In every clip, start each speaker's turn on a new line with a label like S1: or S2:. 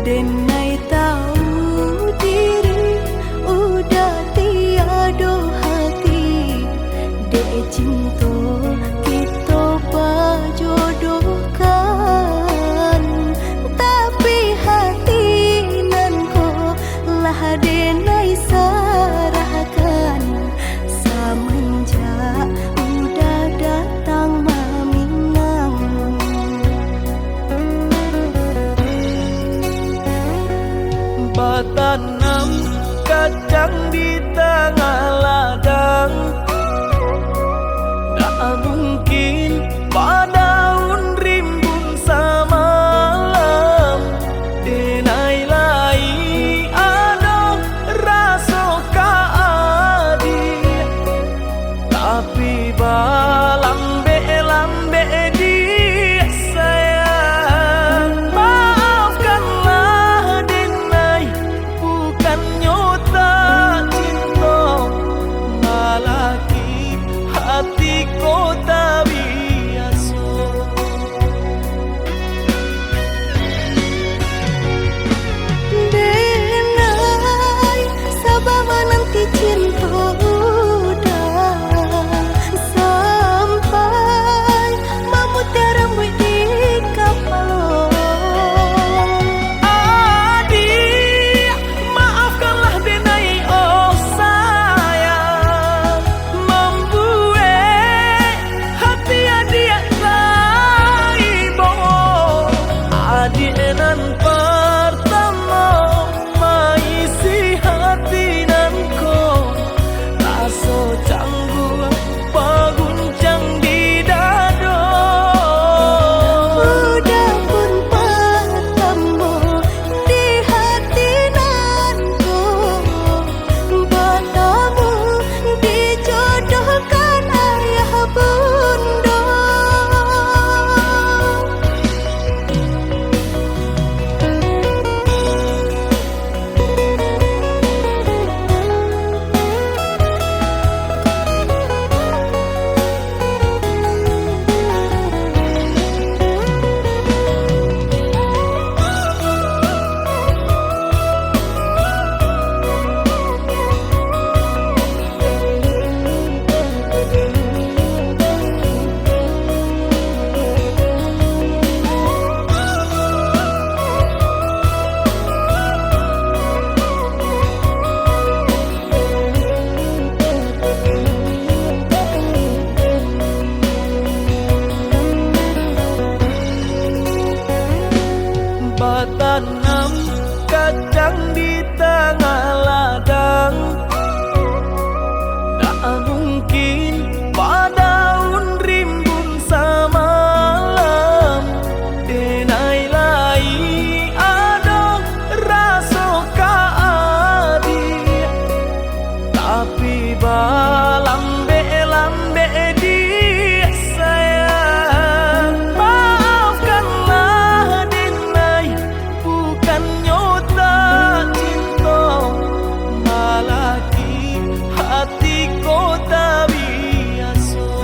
S1: Denai tahu diri udah tiada hati, dek cinta kita berjodohkan, tapi hati nan ko lah denai sarahkan semenjak udah datang maminang.
S2: Batanam kacang di tengah ladang, tak mungkin padaun rimbun samalam. Denai lai ada rasa kaadi, tapi lambe dia sayang. Maafkanlah Denai, bukan nyota cinta, malaki hati kota biasa.
S1: Denai sabar menanti cinta udah sampai memutih rambut di kapal.
S2: Adik, maafkanlah Denai, oh sayang, membuat hati adik laibo. Adik nan pertama maisi hati nan ko, rasa canggung paguncang di dada.
S1: Udah pun pertama di hati nanku, bertemu dijodohkan ayah bunda.
S2: Batanam kacang di tengah ladang, tak mungkin padaun rimbun samalam. Denai lai ada rasa kaadi, tapi lambe dia sayang. Maafkanlah Denai, bukan nyota cinta, malaki hati kota biasa.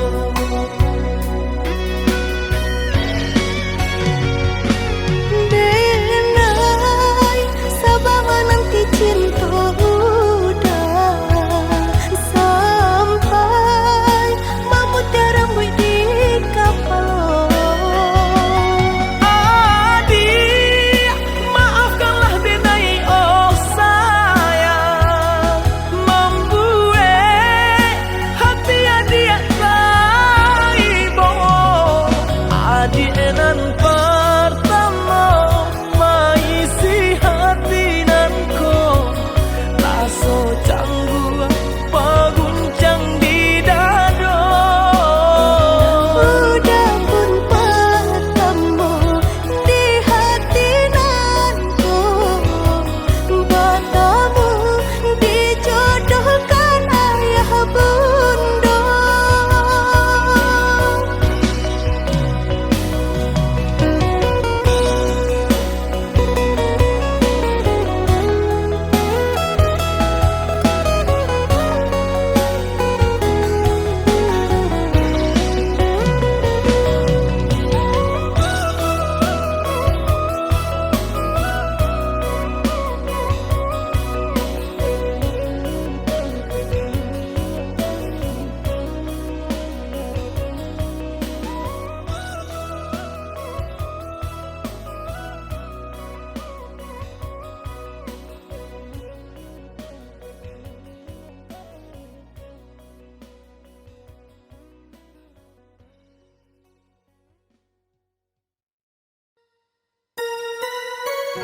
S1: Di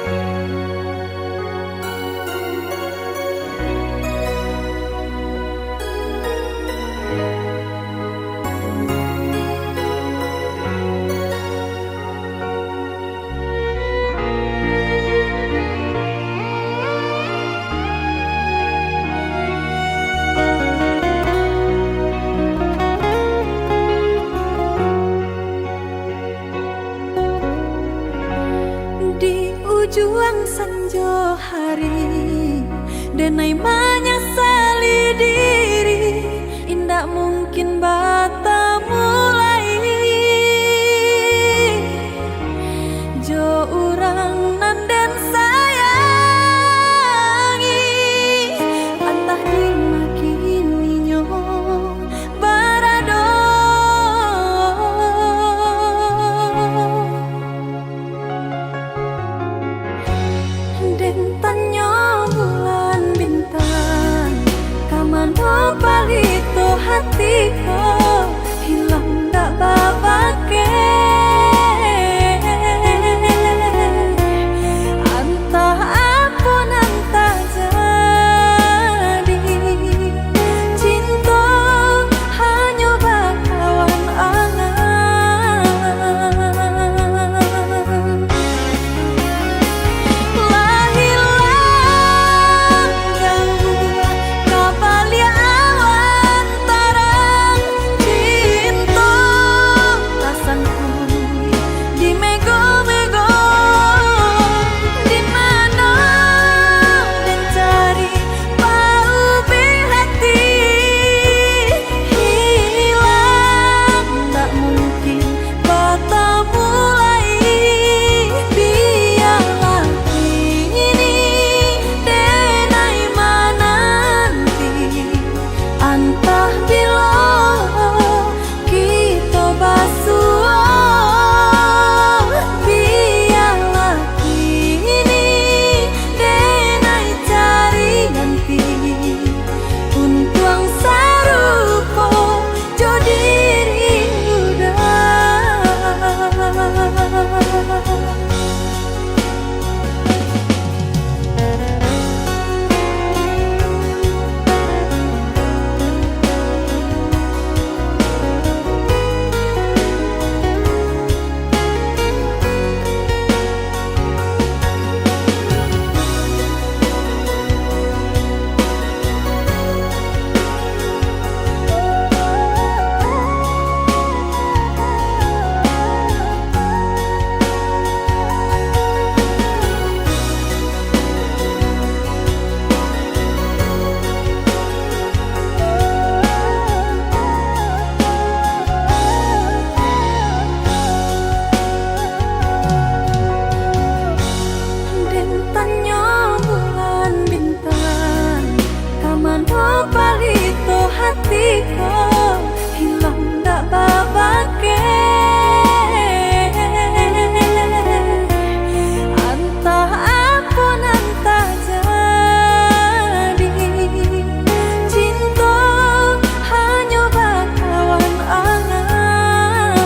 S1: ujung senja hari, denai menyesali diri, indak mungkin bata mulai. Jo urang nan den sayangi, antah dimakininya barado. Den tanya bulan bintang, kamano palito hatiku, hilang dak babake. Antah aku nan tak jadi, cinta hanya bakawan angan. Hatiku hilang dak babake. Antah aku nan tak jadi, cinta hanya bakawan angan.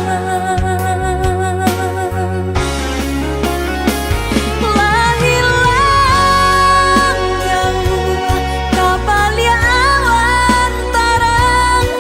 S1: Lah hilang jauh kapal ya awan tarang,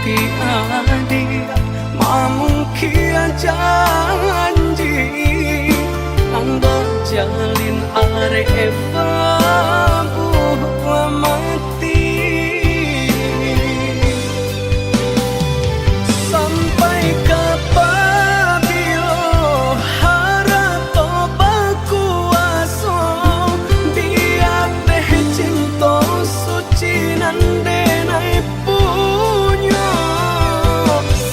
S2: hati adia mamungkia janji nang berjalin arep buah mati sampai kapabilo harap toba kuaso dia teh cinta suci nandenai punya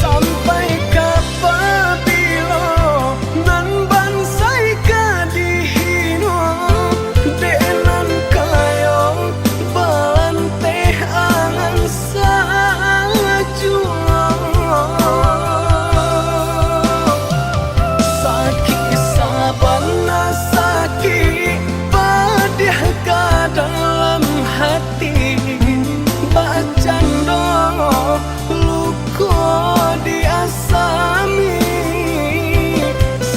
S2: sampai kapabilo nan bansai kadihino denan kayo balante angan sajua sakit sabana sakit padih ka dalam hati bacando luko diasami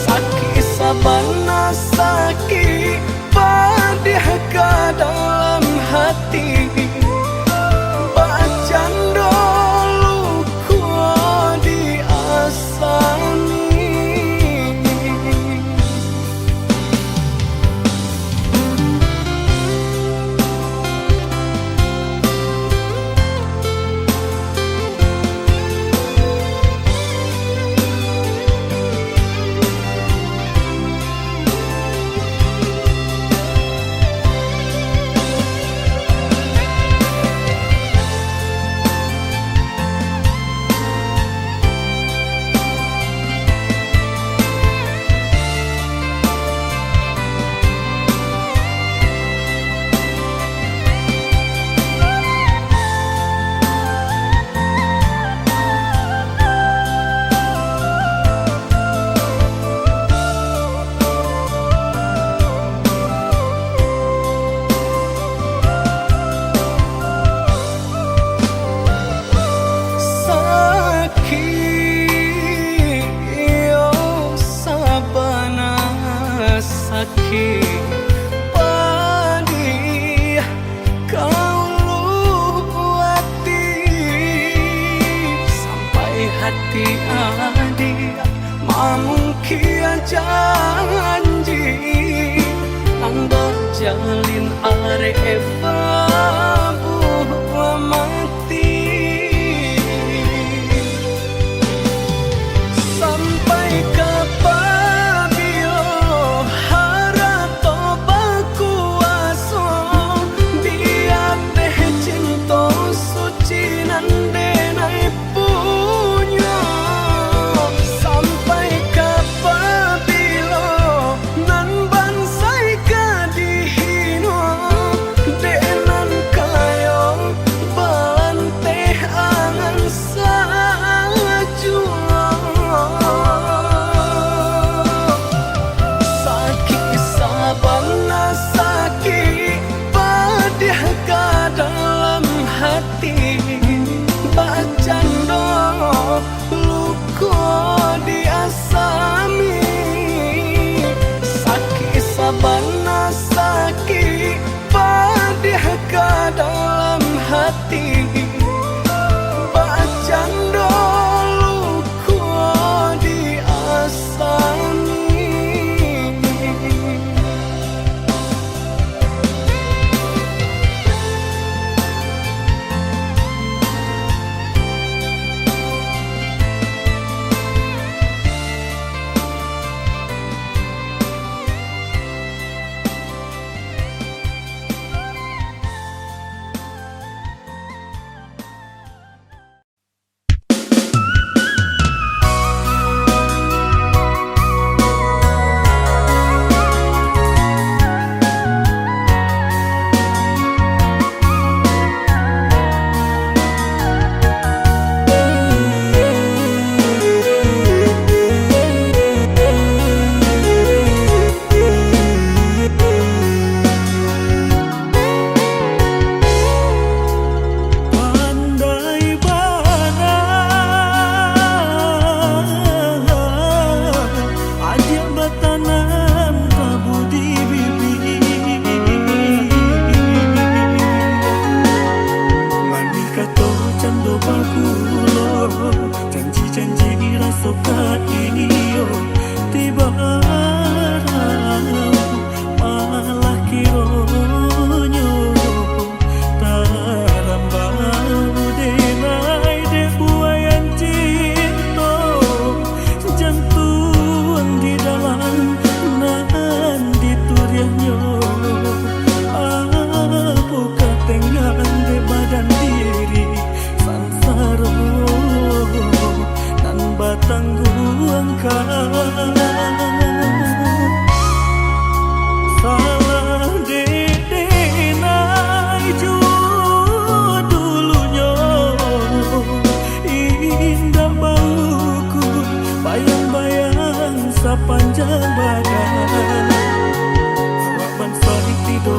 S2: sakit sabana sakit padih ka dalam hati bacando luko diasami. Sakit padih kau luati sampai hati adia mamungkia janji nang berjalin arep buah mati sampai kapabilo harap toba kuaso dia teh cinta suci nandenai punya sampai kapabilo nan bansai kadihino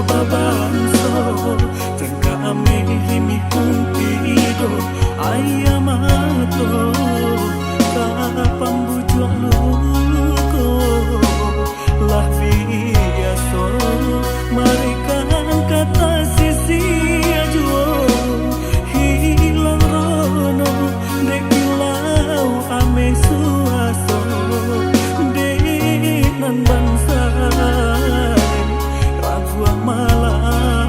S2: babanso Tengka ame himi kumpido ayamato Kapang bujuk luko Lah biaso mereka kata sisi ajo Hilang rono dekilau ame suaso Denan bansai ragu malam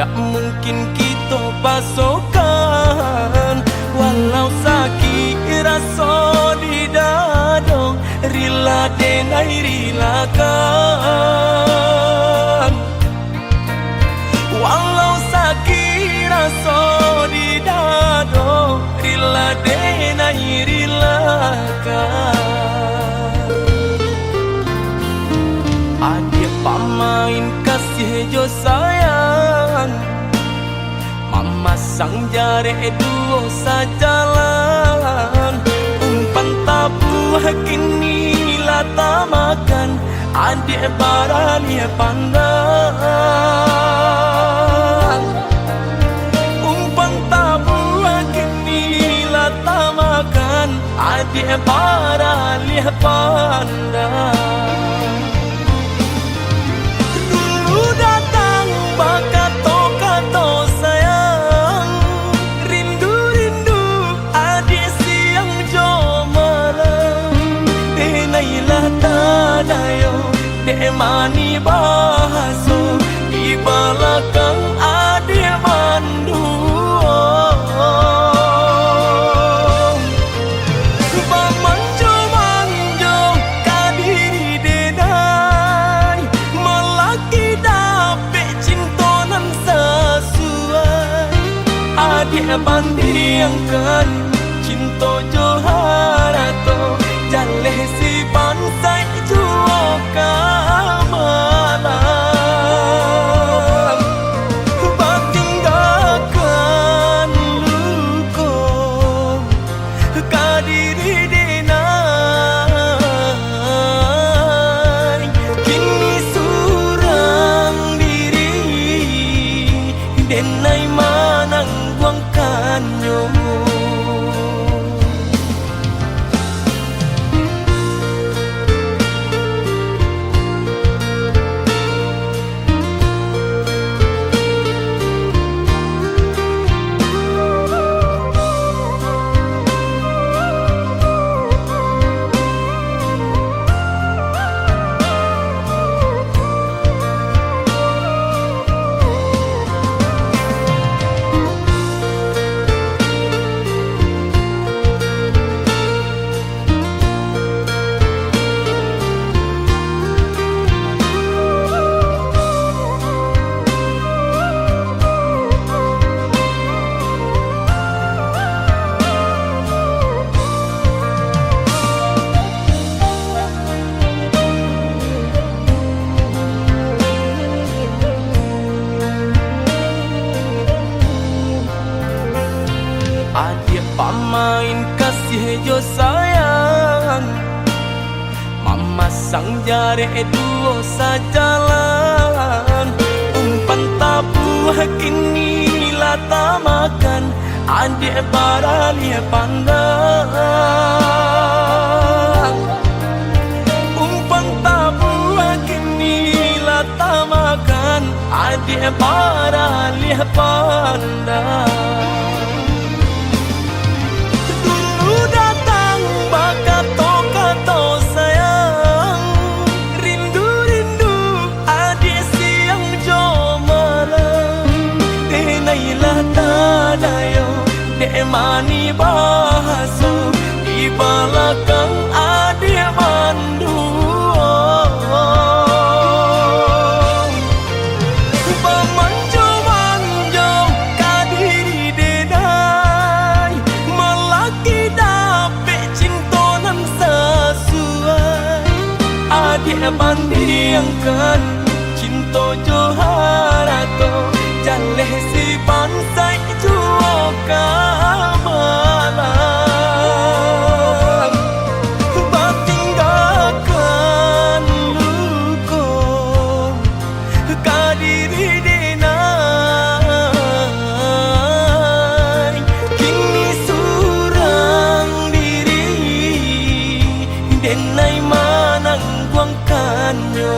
S2: tak mungkin kita pasokan. Walau sakit rasa di dada, rela denai rilakan. Walau sakit rasa di dada, rela denai rilakan. Adik pamain kasih jo sayang, mama sang jare duo sajalan. Umpan tabuh kini lata makan, adik barani pandang. Umpan tabuh kini lata makan, adik barani pandang. Kato sayang, rindu-rindu adik siang jo malam. Denailah tadayo, dek mani bahaso, di belakang adik mandu. Manjo kadiri denai, melaki dapet cintonan sesuai. Adik bandingkan cinta joharato, jaleh si bansai juo kamalam. Batinggalkan luko kadiri denai, kini surang diri denai manang buangkannya. Adik pamain kasih jo sayang, mama sang jare duo sajalan. Umpan tabuh kini lata makan, adik barani pandang. Umpan tabuh kini lata makan, adik barani pandang. Kato sayang, rindu-rindu adik siang jo malam. Denailah tadayo, dek mani bahaso, di belakang adik mandu. Manjo kadiri denai, melaki dapet cintonan sesuai. Adik bandingkan cinta joharato, jaleh si bansai juo kamalam. Batinggalkan luko kadiri denai, kini surang diri denai manang buangkannya.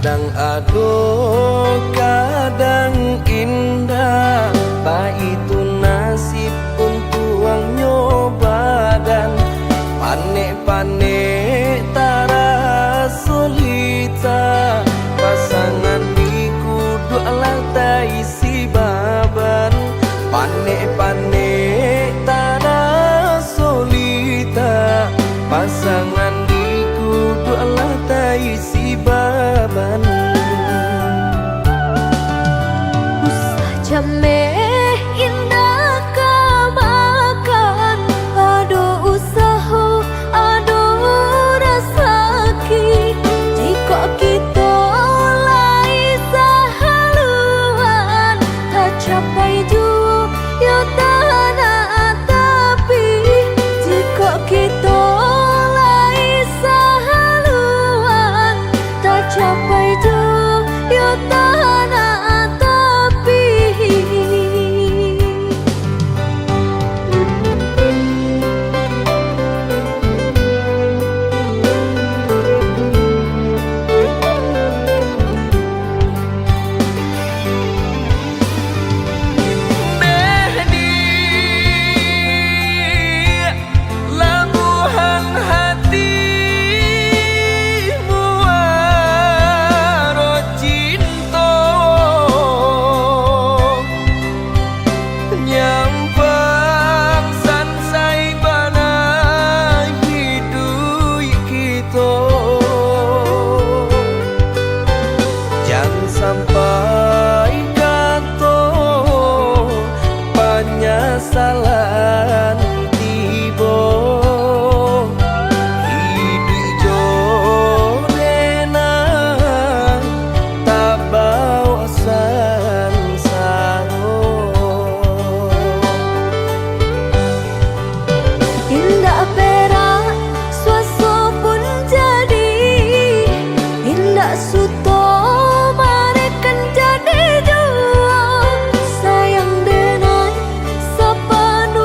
S2: Kadang aduh, kadang indah, pak itu nasib untuk ang nyoba dan panek-panek tara solita pasangan di kudu lantai si baban panek-panek tara solita pasangan di kudu lantai si baban
S1: Jameh indah kamakan, aduh usaha, aduh rasaki. Jika kita lai sahaluan, tak capai jua ya tanah tapi. Jika kita lai sahaluan, tak capai jua ya tanah tapi.
S2: Labuhan hatimu waro cinta nyampang sansai bana hidup kita jangan sampai kata penyesalan tiba hidup jorena tak bawa sansaro
S1: Indah perak suaso pun jadi, indah suto marekan jadi dua. Sayang denai sapanu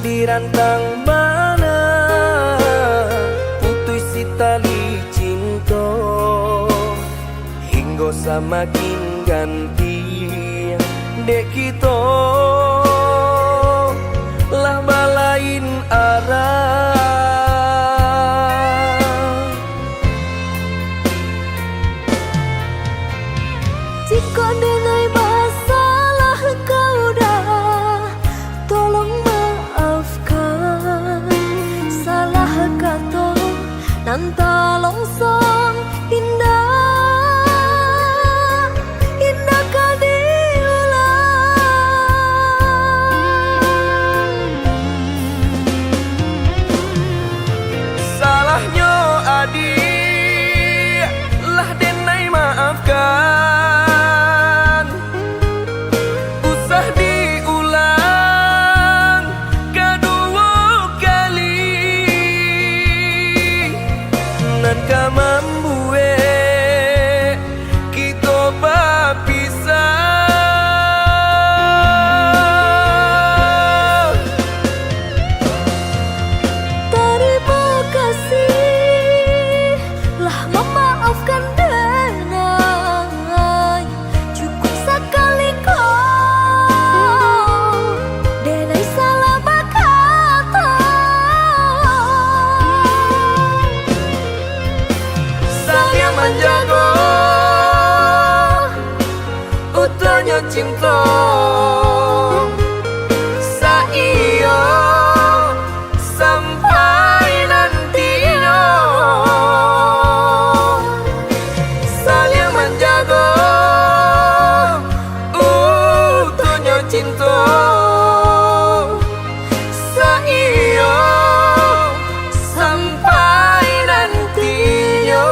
S2: dirantang mana putus si tali cinta hingga semakin ganti dek kita lah balain arah.
S1: Jika denai masalah kau dah, tolong maafkan. Salah kata nan tolong song indah, indah kau diulang.
S2: Salahnya adik lah denai maafkan. Nan ka membuat kita berpisah.
S1: Terima kasih lah memaafkan denai. Cukup sekali kau denai salah berkata.
S2: Saling menjaga utuhnya cinta saiyo sampai nantinya. Saling menjaga utuhnya cinta saiyo sampai nantinya.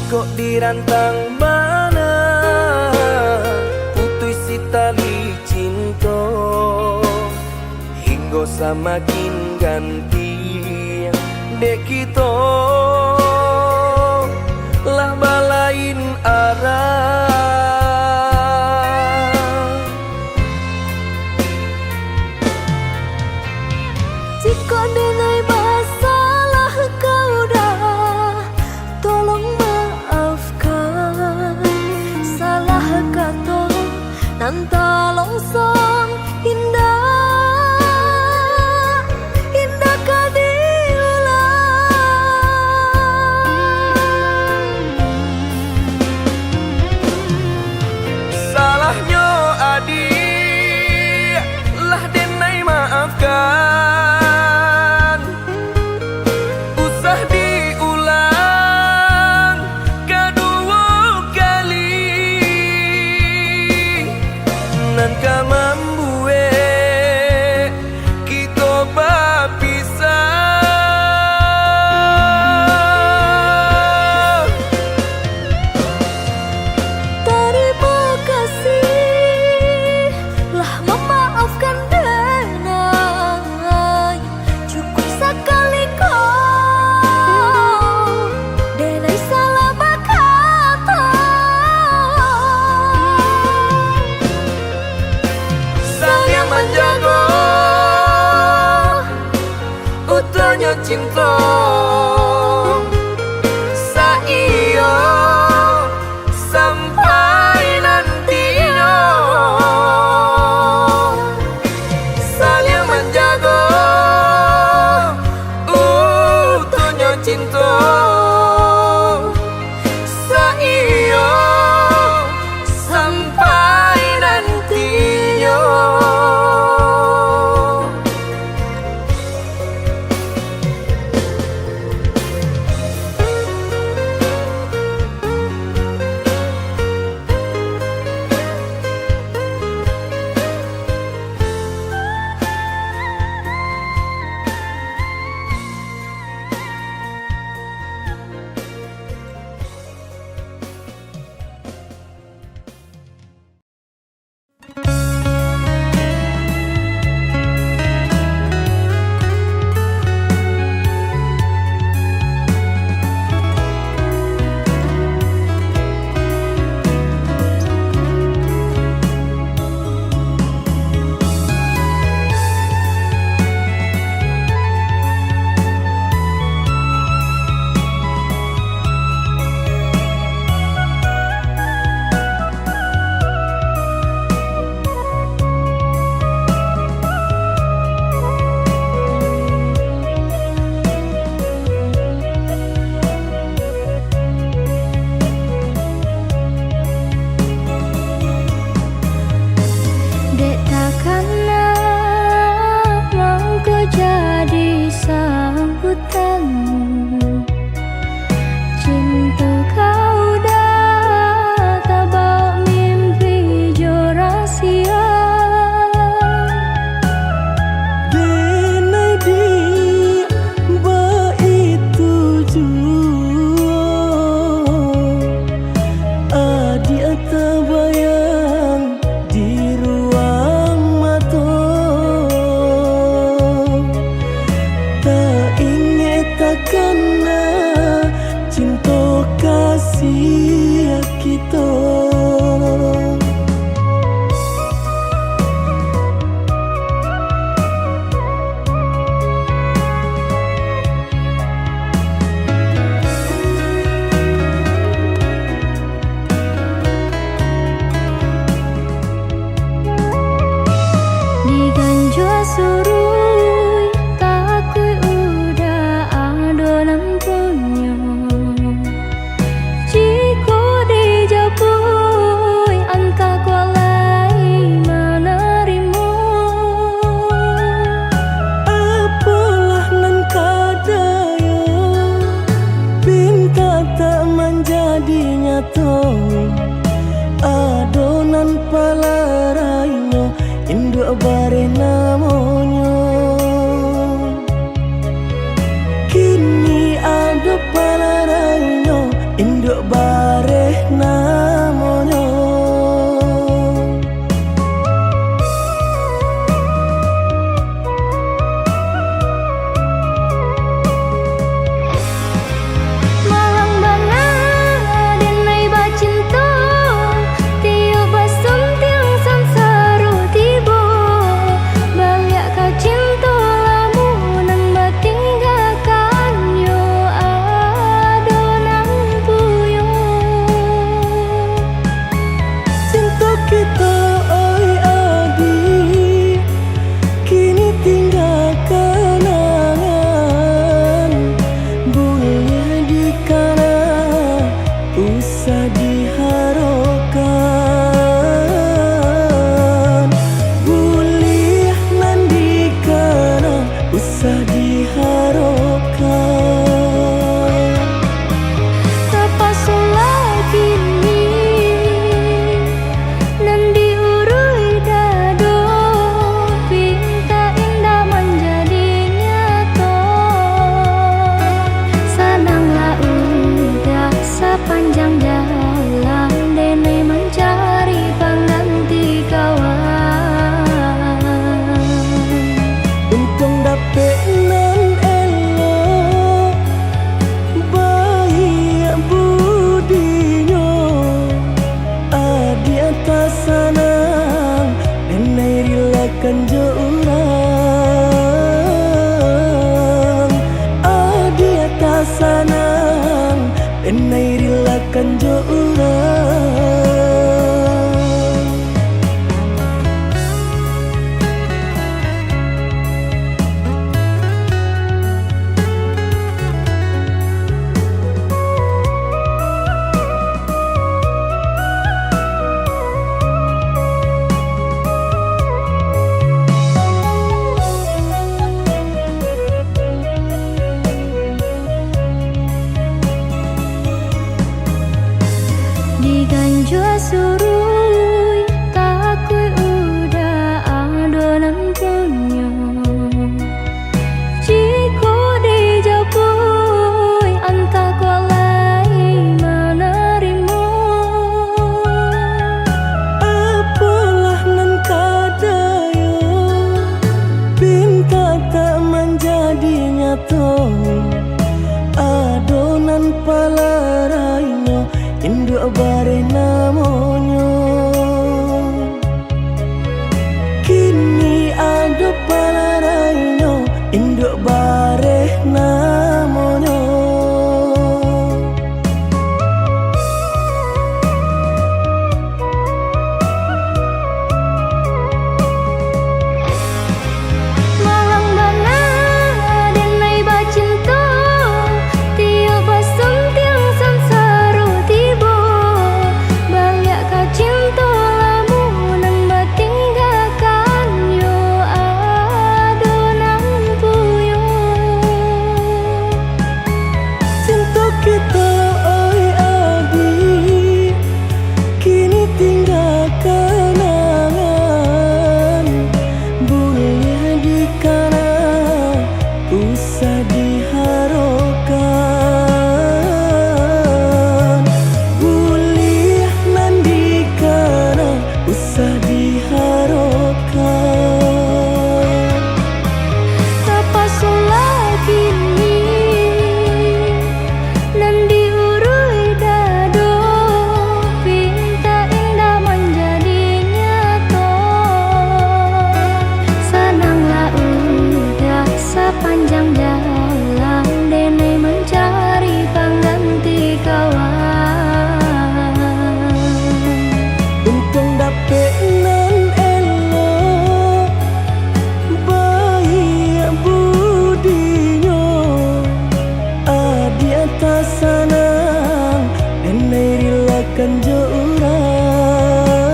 S2: Kok dirantang mana putus si tali cinta hingga semakin ganti dek kita lah balain arah.
S1: Jika denai masalah kau dah, tolong maafkan. Salah kata nan tolong song indah, indah kau diulang.
S2: Salahnya adik lah denai maafkan. Usah diulang kedua kali. Nan ka membuat kita berpisah.
S1: Terima kasih lah memaafkan denai. Cukup sekali kau denai salah berkata.
S2: Saling menjaga utuhnya cinta saiyo sampai nantinya.
S3: nyato adonan palaraino induk bare namonyo kini ado palaraino induk bare namonyo kanjo urang adi atas sanang enai rila kanjo urang
S1: Diganjo surui takui udah adonan punya jiko dijapui anta kolai menerima
S3: apalah nan kadayo pinta tak menjadi nyato adonan palaraino induk bare namonyo kini ado palaraino induk bare namonyo
S1: panjang jalan denai mencari pengganti kawan
S3: untung dapet nan elo baik budinyo adi atas sanang denai rilakan jo urang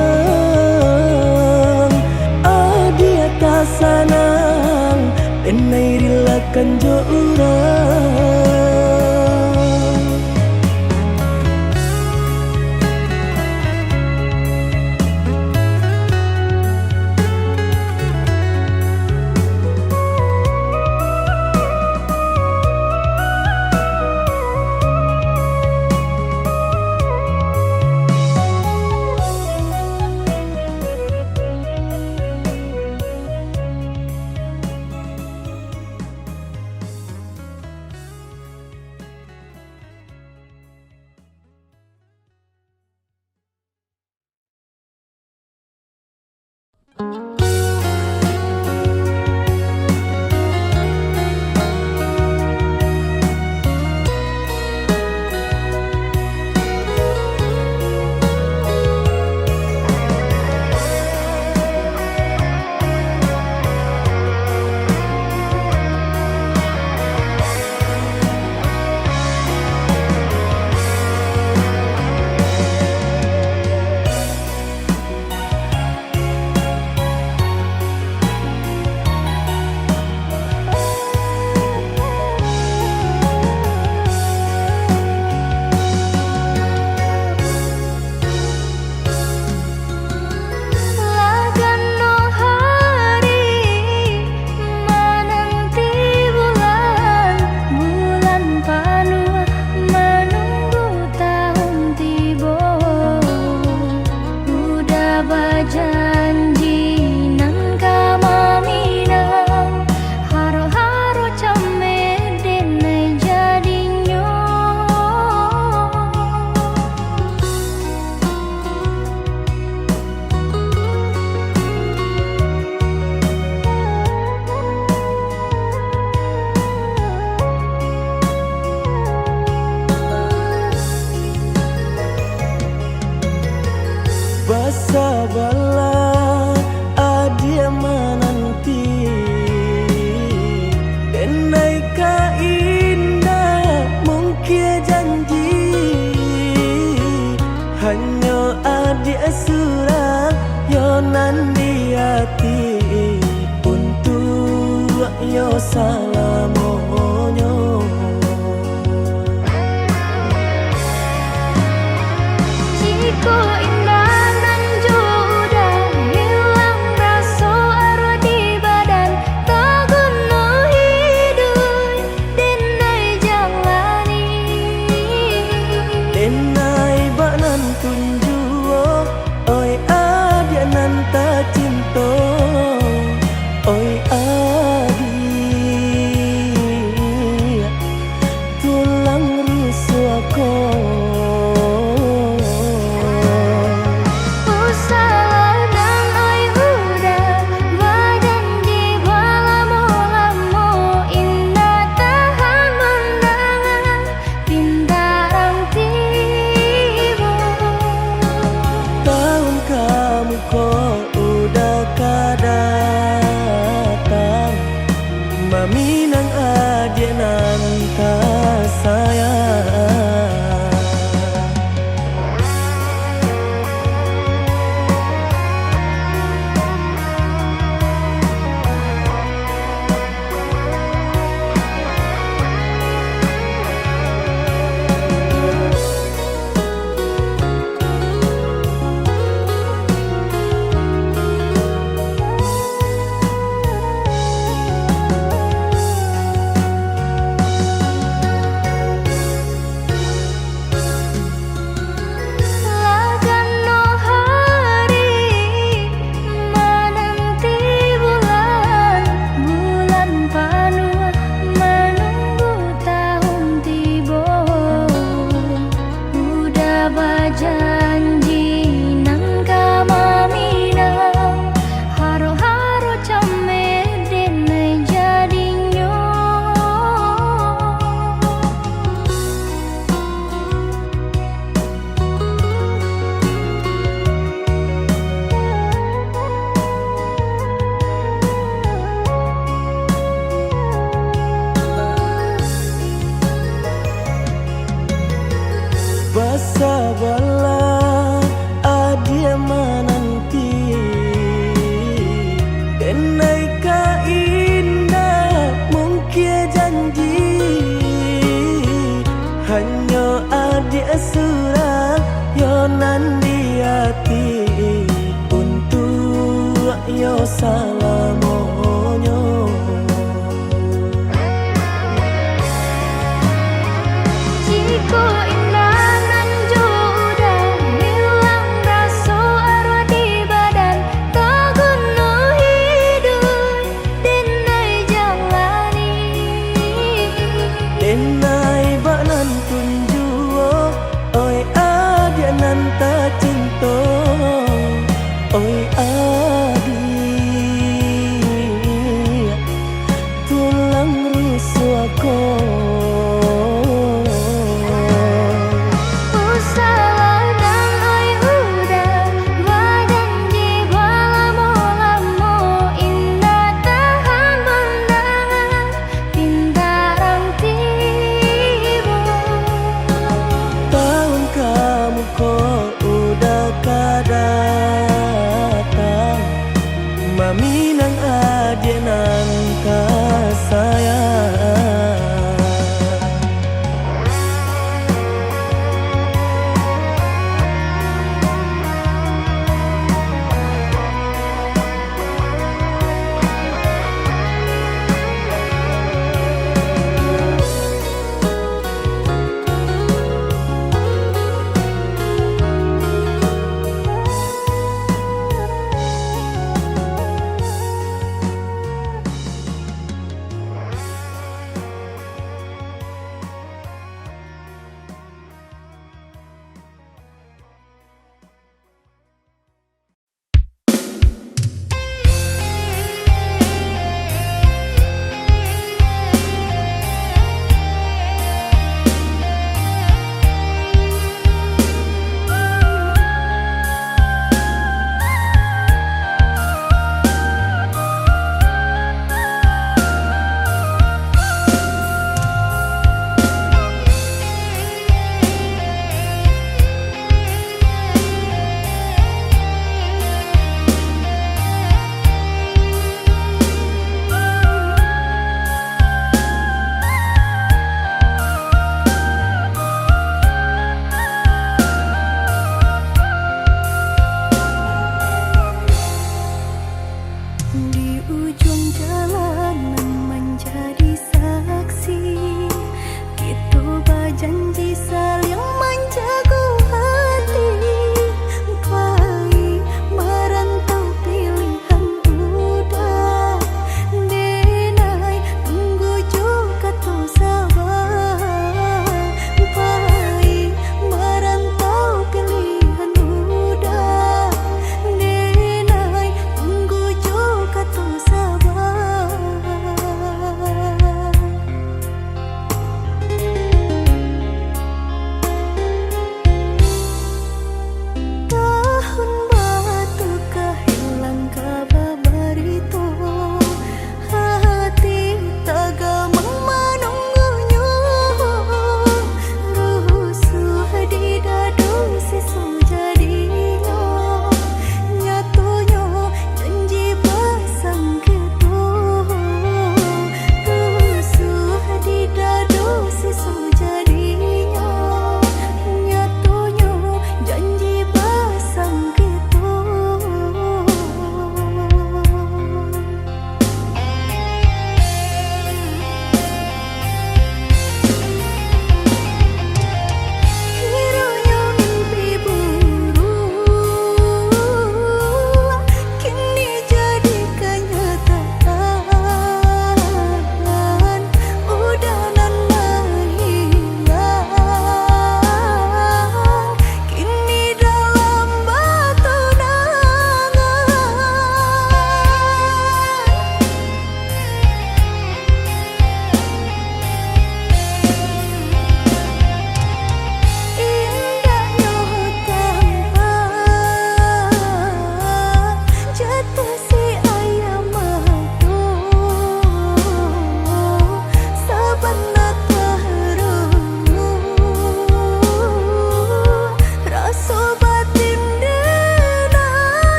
S3: adi atas sanang enai rilakan jo urang hanya adik surang yo nan di hati untuk yo salamonyo.
S1: Jika indah nan udah hilang rasa arwah di badan, tak guna hidup denai jalani.
S3: Denai bak nan tunjuo, oi adik nan tak cinta, oi adik tulang rusuk aku. Minang adik nan tak sayang.
S1: Janji nang kama minang haro-haro came denai jadinyo. Bersabarlah adik menanti, denai ka indah mungkin janji, hanya adik surang yo nan di hati untuk yo salamonyo. Jika indah nan udah hilang rasa arwah di badan, tak guna hidup denai jalani.
S3: Denai bak nan tunjuo, oi adik nan tak cinta, oi adik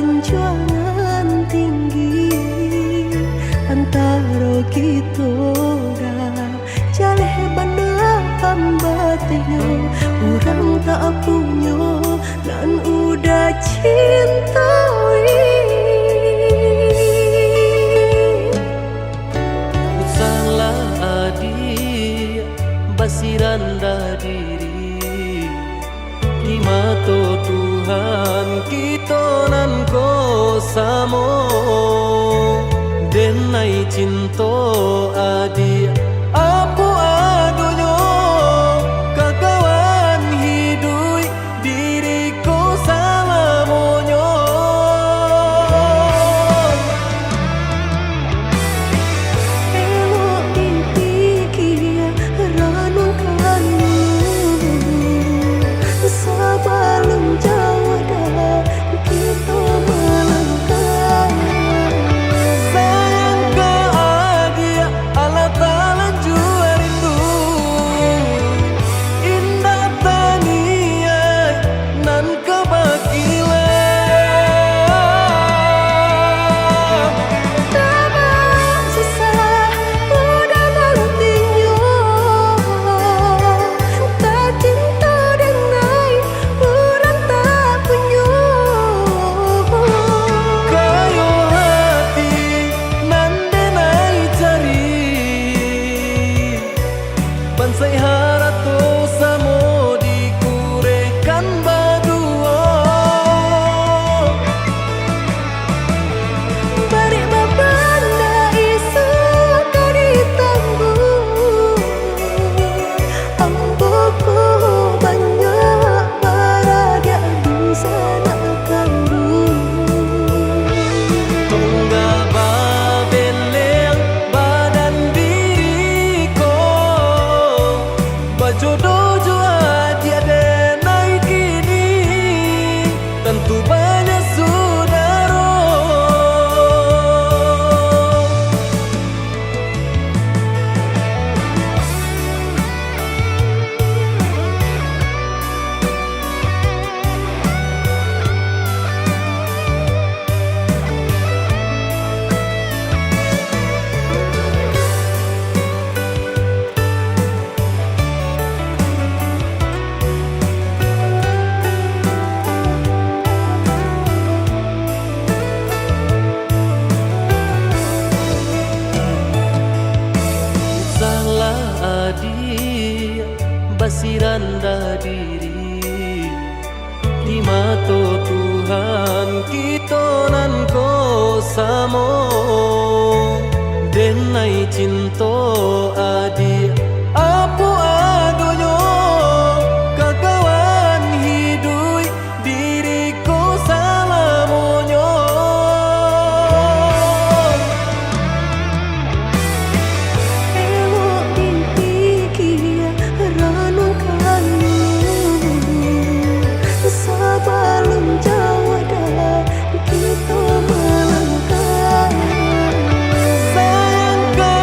S3: perjuangan tinggi antara kita dah jaleh benda pambatnya orang tak punya dan udah cinta
S4: salah adik basiranda diri di mata Tuhan kita nan ko samo denai cinta adik apa adonyo kakawan hidup diriku salamonyo
S3: elok dipikir renungkan sebelum jauh dah kita melangkah.
S4: sayang ke adik Allah Ta'ala jua rindu indah tania nan kebakilan
S3: Tabang susah udah nantinya tak cinta dengan orang tak punya
S4: kayo hati nan denai cari bansai harato samo dikurekan badua
S3: bari babanda isu kari tangguh amboku banyak baradia di sana
S4: tunggal babeleng badan diriku bajodoh jua tiada naik kini tentu banyak saudara salah adik basiranda diri di mata Tuhan kita nan ko samo denai cinta adik apa adonyo kakawan hidup diriku salamonyo
S3: elok dipikir renungkan sebelum jauh dah kita melangkah.
S4: sayang ke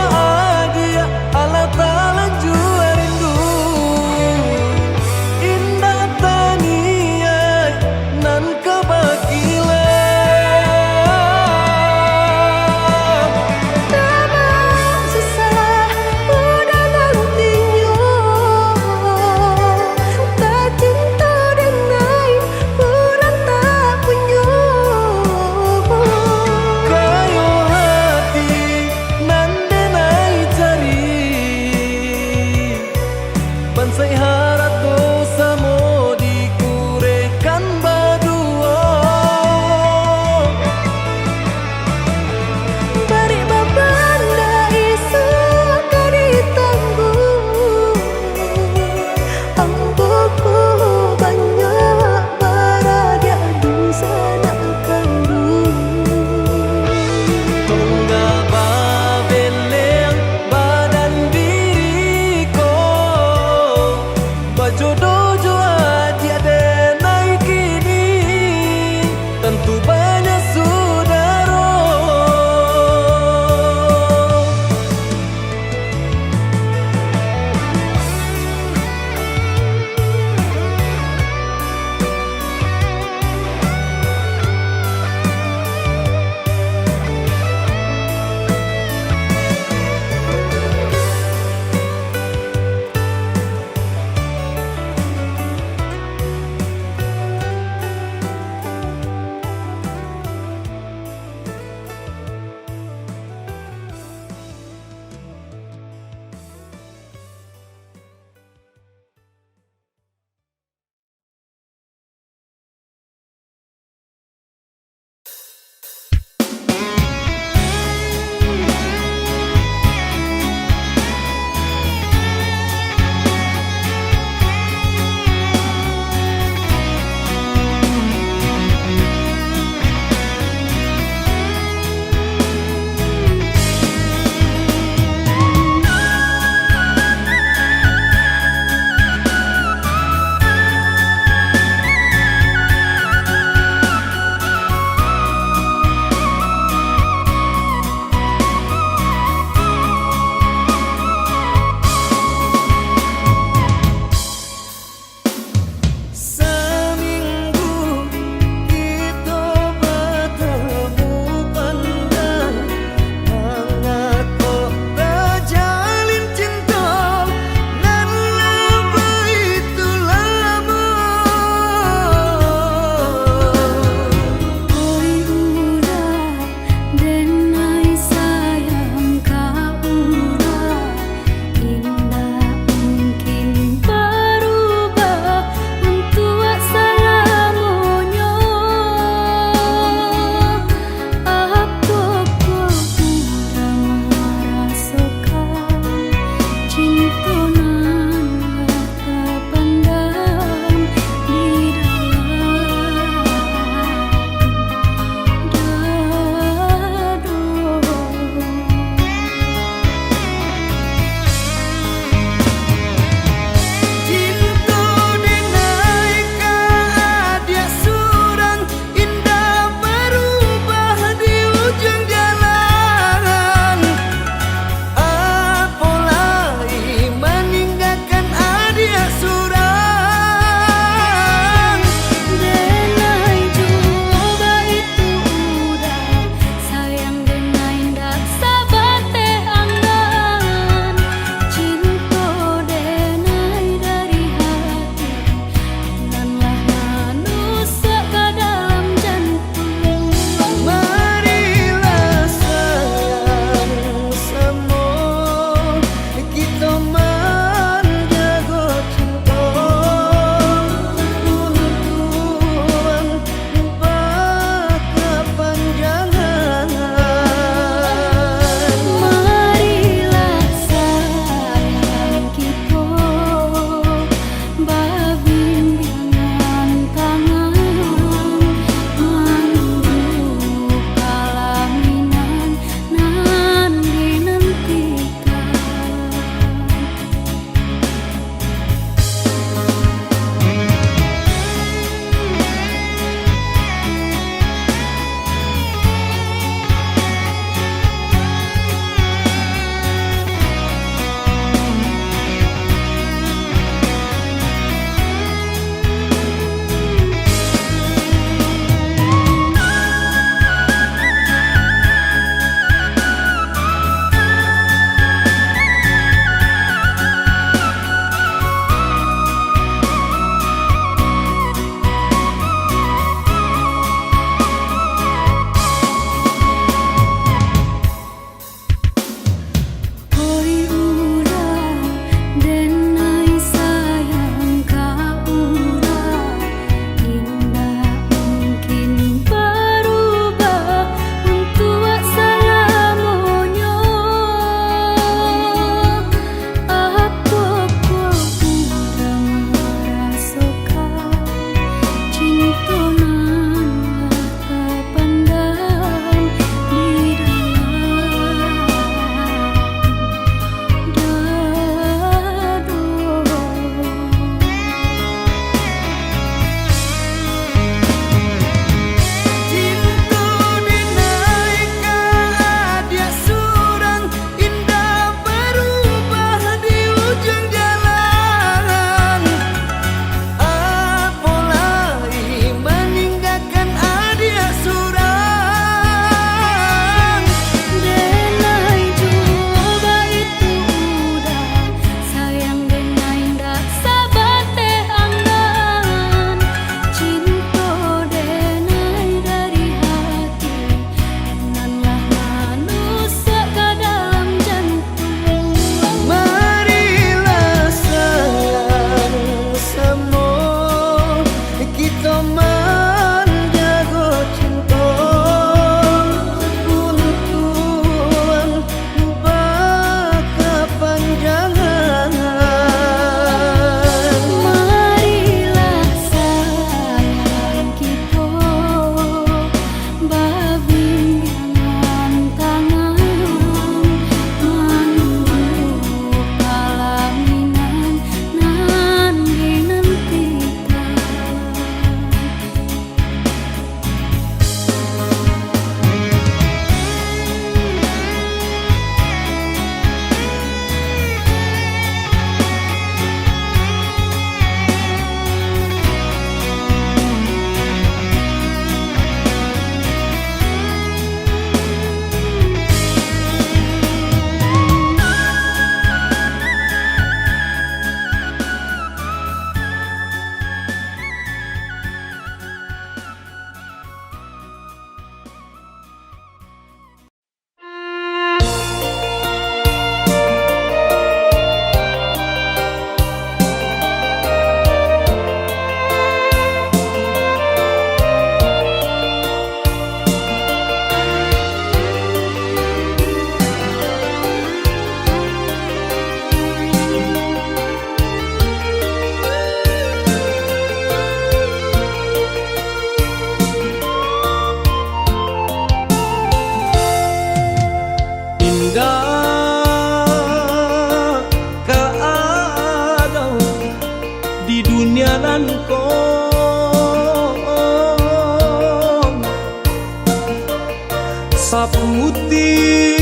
S3: saputih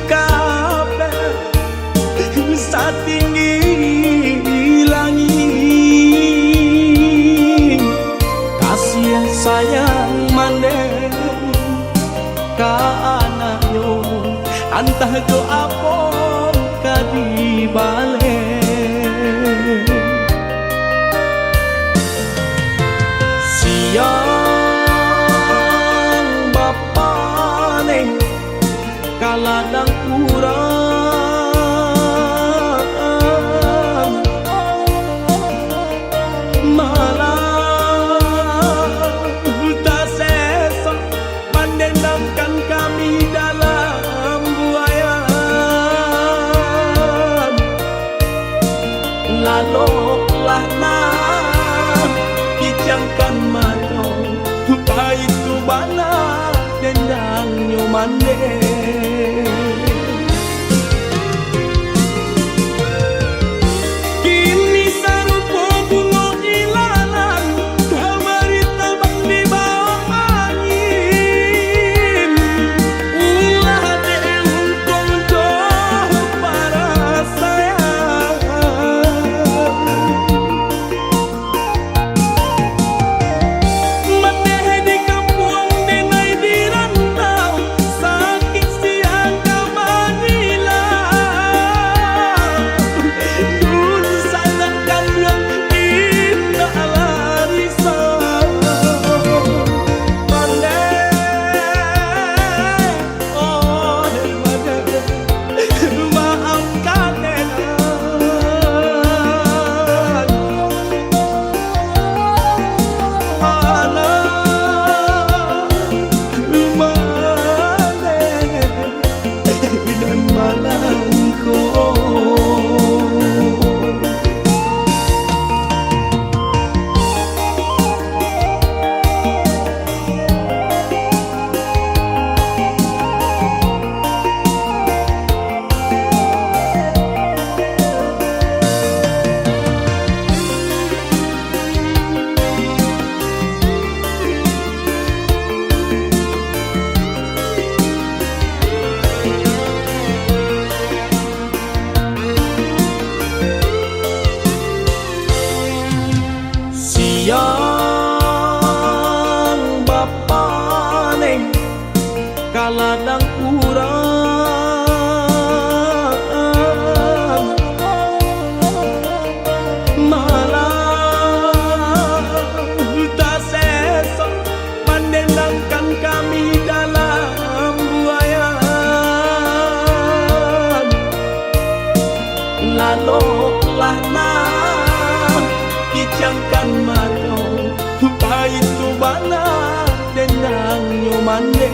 S3: kabeh satinggi langit, kasih sayang mandeng ka anaknya antah do apon kadibale siang bapane kaladang urang malah tak sesa mendendamkan kami dalam buayan laloklah nah kijangkan matong baik tu bana dendang nyomande kini sarupo bunga ilalang kamari terbang di bawah angin ulah diuntung jauh para sayang meneh di kampung denai di rantau sakit siang kamanila dun sangat kanyang indah larisan pandai oh madai maafkan dan malangko siang bapane kaladang urang malah tak sesa mendendangkan kami dalam buayan laloklah nah kijangkan matong baik tu bana dendang nyomande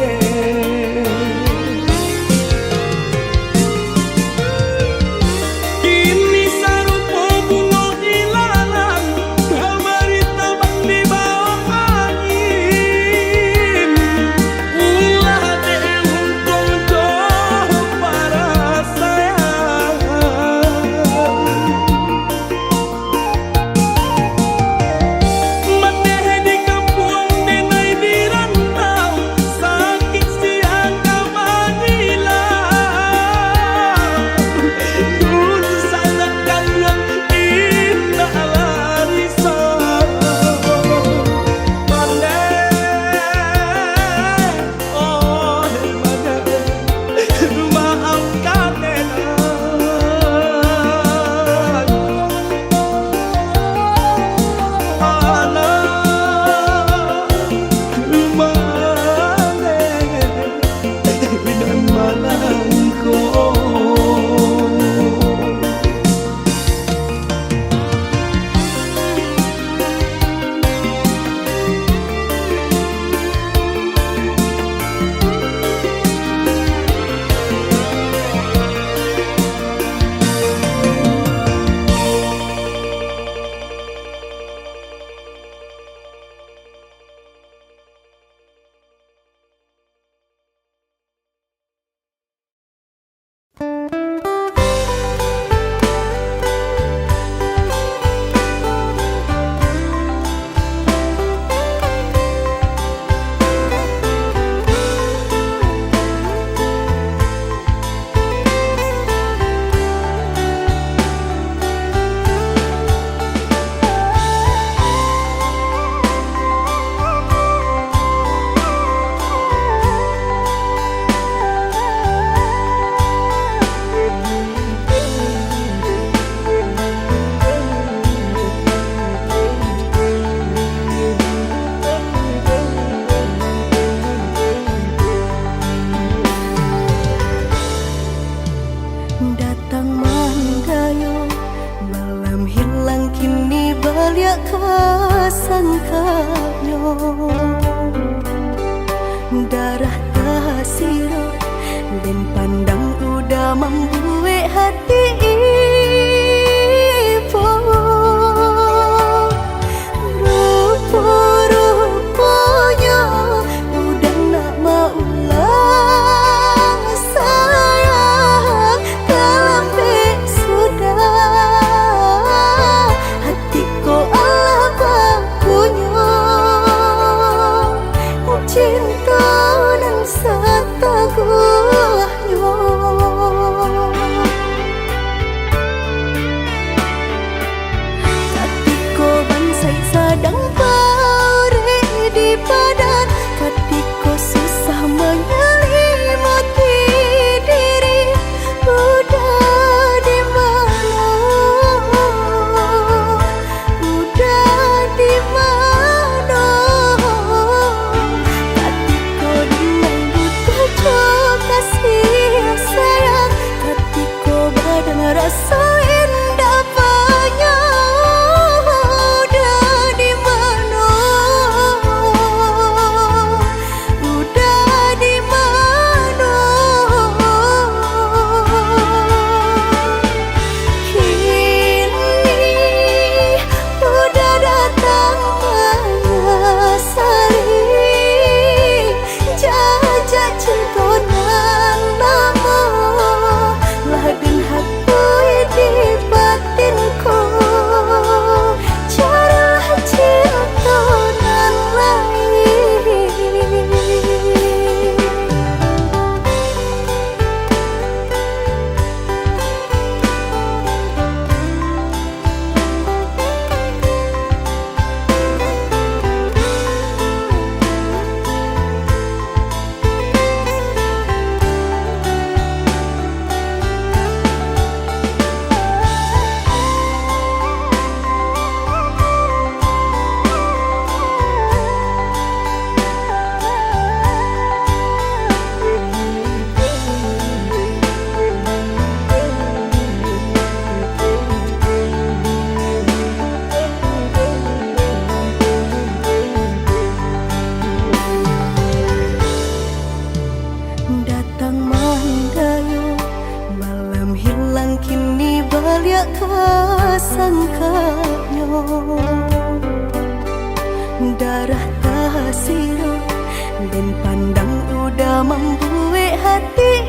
S3: darah tasiro dan pandang udah membuat hati ibu. Rupa-rupanya udah nak mau ulang sayang, tapi sudah hatiku Allah bakunya cinta dan setaguhnya. Katiko bansai sadang pare di badan, katiko susah menyelimuti diri. Udah di mana? Udah di mana? Katiko dengan buta jo kasih sayang, katiko badan rasa indah banyak. Udah di mana? Udah di mana? Kini udah datang menyesali jajak cinta nan lama laden hakui di batinku. Cara cinta nan lain. Datang mandayo malam hilang, kini balik kesangkanya. Darah tasiro dan pandang udah membuat hati